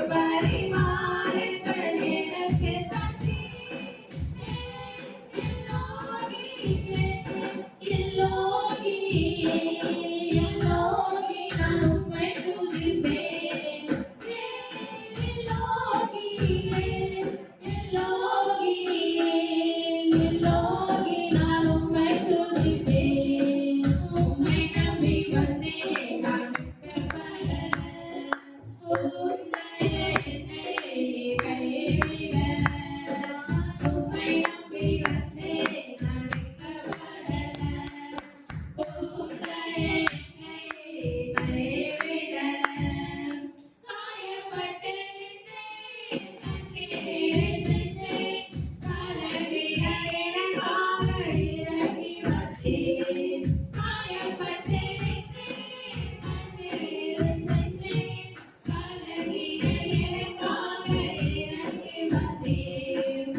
பரிமாறங்கள் எனக்கு தந்தி எல்லோகியே எல்லோகி நான் உம்மை துதிப்பேன் எல்லோகியே எல்லோகியே எல்லோகி நான் உம்மை துதிப்பேன் உம்மை நம்பி வந்தேன் நான் வெட்கப்படல உம்மை என்னை கைவிடல உம்மை நம்பி வந்தேன் நான் வெட்கப்படல உம்மை என்னை கைவிடல காயப்பட்டு நின்றேன் கண்ணீரை சென்றேன் கலங்கிய எனக்காக இறங்கி வந்தேன் காயப்பட்டு நின்றேன் கண்ணீரை சென்றேன் கலங்கிய எனக்காக இறங்கி வந்தேன்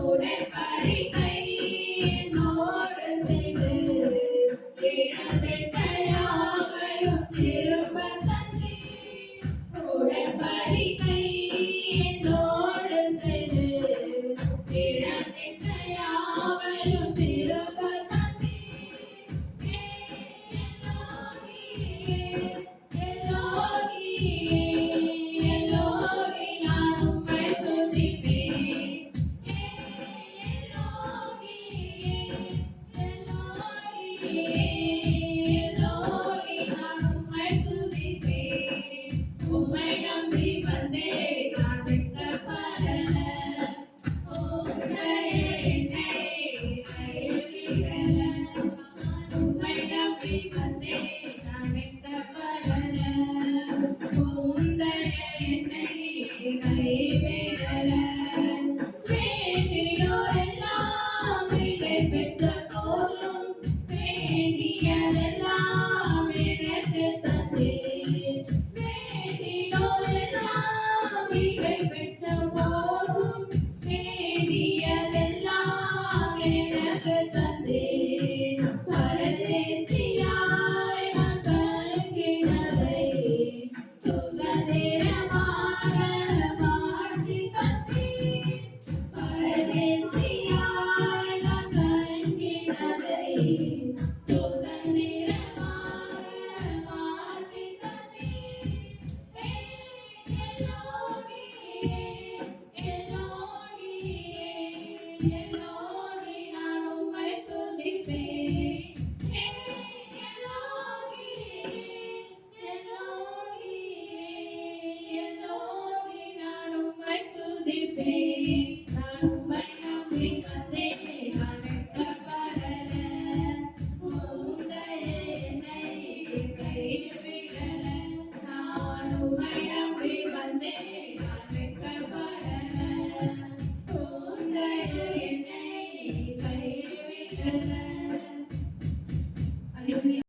உடன்படிக்கை என்னோடு செய்து இழந்த யாவையும் திரும்பத் தந்தீர் உடன்படிக்கை என்னோடு செய்து இழந்த யாவையும் திரும்பத் தந்தீர் எல்லோகியே எல்லோகி நான் உம்மை துதிப்பேன் எல்லோகியே எல்லோகி நான் உம்மை துதிப்பேன் உம்மை நம்பி வந்தேன் நான் வெட்கப்படல உம்மை என்னை கைவிடல உம்மை நம்பி வந்தேன் நான் வெட்கப்படல உம்மை என்னை கைவிடல வேண்டியோரெல்லாம் விடை பெற்ற போதும் வேண்டியதெல்லாம் எனக்கு தந்தீர் வேண்டியோரெல்லாம் விடை பெற்ற போதும்